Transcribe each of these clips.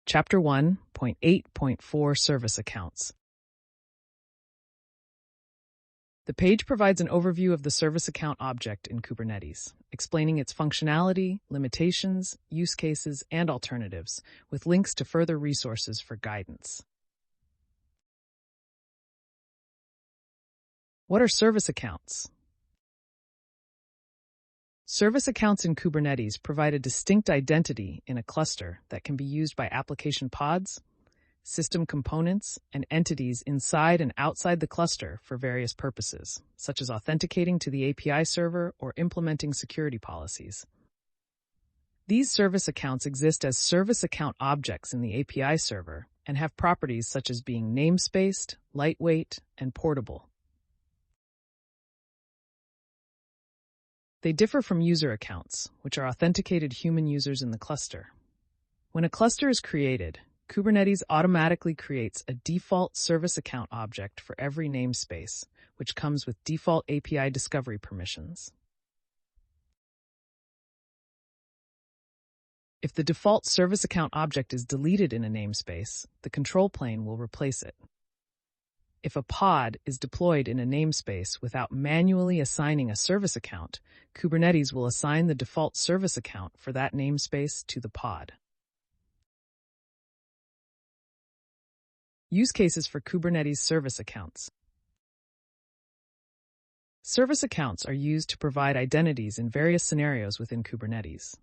Chapter 1.8.4 Service Accounts. The page provides an overview of the service account object in Kubernetes, explaining its functionality, limitations, use cases, and alternatives, with links to further resources for guidance. What are service accounts? Service accounts in Kubernetes provide a distinct identity in a cluster that can be used by application pods, system components, and entities inside and outside the cluster for various purposes, such as authenticating to the API server or implementing security policies. These service accounts exist as service account objects in the API server and have properties such as being namespaced, lightweight, and portable. They differ from user accounts, which are authenticated human users in the cluster. When a cluster is created, Kubernetes automatically creates a default service account object for every namespace, which comes with default API discovery permissions. If the default service account object is deleted in a namespace, the control plane will replace it. If a pod is deployed in a namespace without manually assigning a service account, Kubernetes will assign the default service account for that namespace to the pod. Use cases for Kubernetes service accounts. Service accounts are used to provide identities in various scenarios within Kubernetes.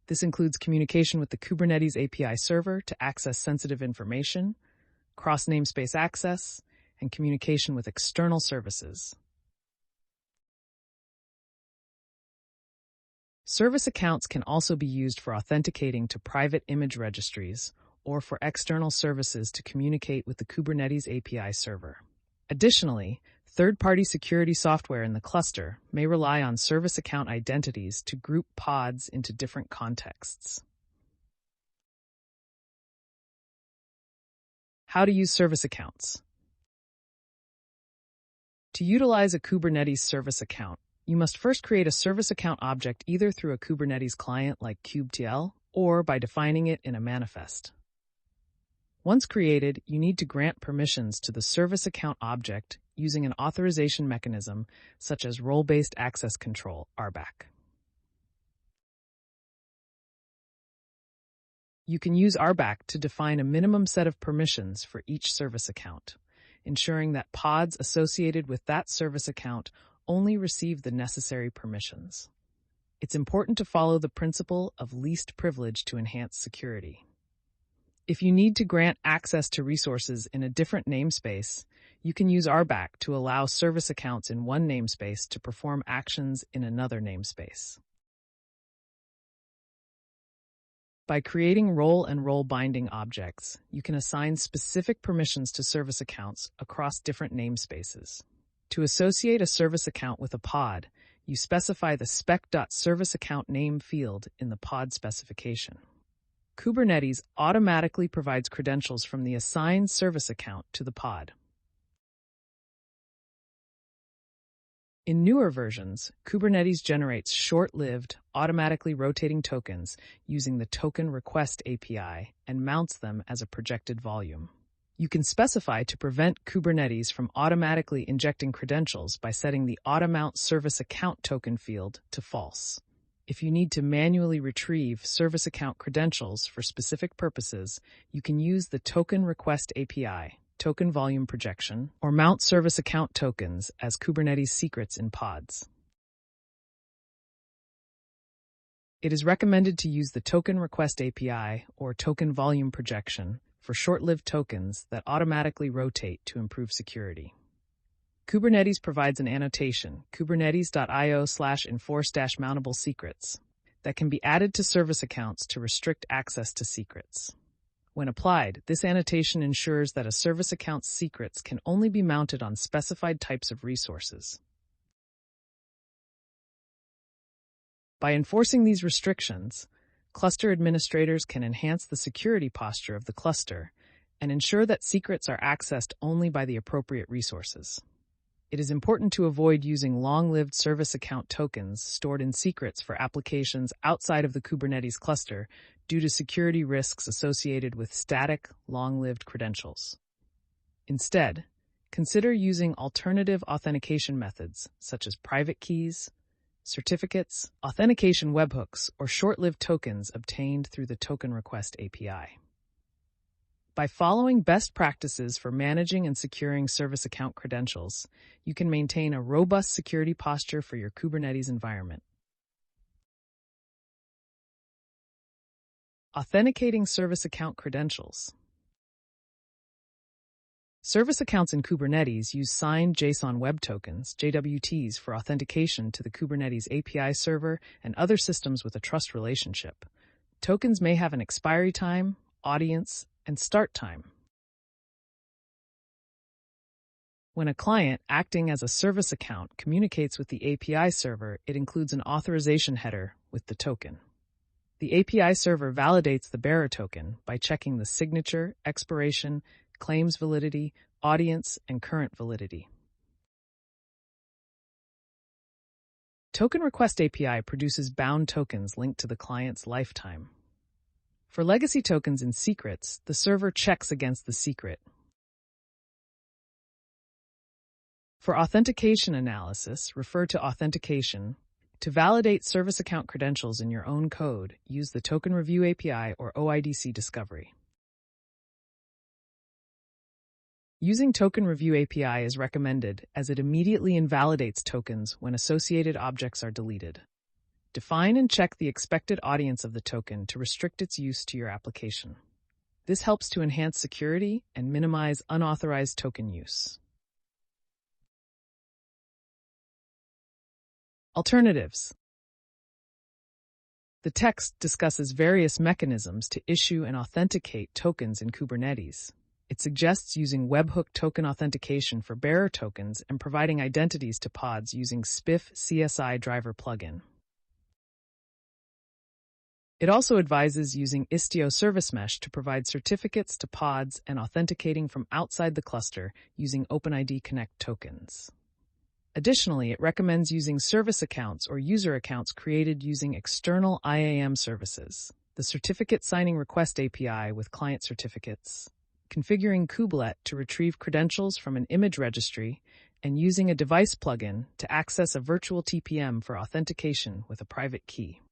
This includes communication with the Kubernetes API server to access sensitive information, cross-namespace access, and communication with external services. Service accounts can also be used for authenticating to private image registries or for external services to communicate with the Kubernetes API server. Additionally, third-party security software in the cluster may rely on service account identities to group pods into different contexts. How to use service accounts. To utilize a Kubernetes service account, you must first create a service account object either through a Kubernetes client like kubectl or by defining it in a manifest. Once created, you need to grant permissions to the service account object using an authorization mechanism such as role-based access control, RBAC. You can use RBAC to define a minimum set of permissions for each service account, ensuring that pods associated with that service account only receive the necessary permissions. It's important to follow the principle of least privilege to enhance security. If you need to grant access to resources in a different namespace, you can use RBAC to allow service accounts in one namespace to perform actions in another namespace. By creating role and role binding objects, you can assign specific permissions to service accounts across different namespaces. To associate a service account with a pod, you specify the spec.serviceAccountName field in the pod specification. Kubernetes automatically provides credentials from the assigned service account to the pod. In newer versions, Kubernetes generates short-lived, automatically rotating tokens using the Token Request API and mounts them as a projected volume. You can specify to prevent Kubernetes from automatically injecting credentials by setting the AutoMount Service Account Token field to false. If you need to manually retrieve service account credentials for specific purposes, you can use the Token Request API, Token Volume Projection, or mount service account tokens as Kubernetes secrets in pods. It is recommended to use the Token Request API or Token Volume Projection for short-lived tokens that automatically rotate to improve security. Kubernetes provides an annotation, kubernetes.io/enforce-mountable secrets, that can be added to service accounts to restrict access to secrets. When applied, this annotation ensures that a service account's secrets can only be mounted on specified types of resources. By enforcing these restrictions, cluster administrators can enhance the security posture of the cluster and ensure that secrets are accessed only by the appropriate resources. It is important to avoid using long-lived service account tokens stored in secrets for applications outside of the Kubernetes cluster due to security risks associated with static, long-lived credentials. Instead, consider using alternative authentication methods such as private keys, certificates, authentication webhooks, or short-lived tokens obtained through the Token Request API. By following best practices for managing and securing service account credentials, you can maintain a robust security posture for your Kubernetes environment. Authenticating service account credentials. Service accounts in Kubernetes use signed JSON Web Tokens, JWTs, for authentication to the Kubernetes API server and other systems with a trust relationship. Tokens may have an expiry time, audience, and start time. When a client acting as a service account communicates with the API server, it includes an authorization header with the token. The API server validates the bearer token by checking the signature, expiration, claims validity, audience, and current validity. Token Request API produces bound tokens linked to the client's lifetime. For legacy tokens in secrets, the server checks against the secret. For authentication analysis, refer to authentication. To validate service account credentials in your own code, use the Token Review API or OIDC Discovery. Using Token Review API is recommended as it immediately invalidates tokens when associated objects are deleted. Define and check the expected audience of the token to restrict its use to your application. This helps to enhance security and minimize unauthorized token use. Alternatives. The text discusses various mechanisms to issue and authenticate tokens in Kubernetes. It suggests using webhook token authentication for bearer tokens and providing identities to pods using SPIF CSI driver plugin. It also advises using Istio Service Mesh to provide certificates to pods and authenticating from outside the cluster using OpenID Connect tokens. Additionally, it recommends using service accounts or user accounts created using external IAM services, the Certificate Signing Request API with client certificates, configuring Kubelet to retrieve credentials from an image registry, and using a device plugin to access a virtual TPM for authentication with a private key.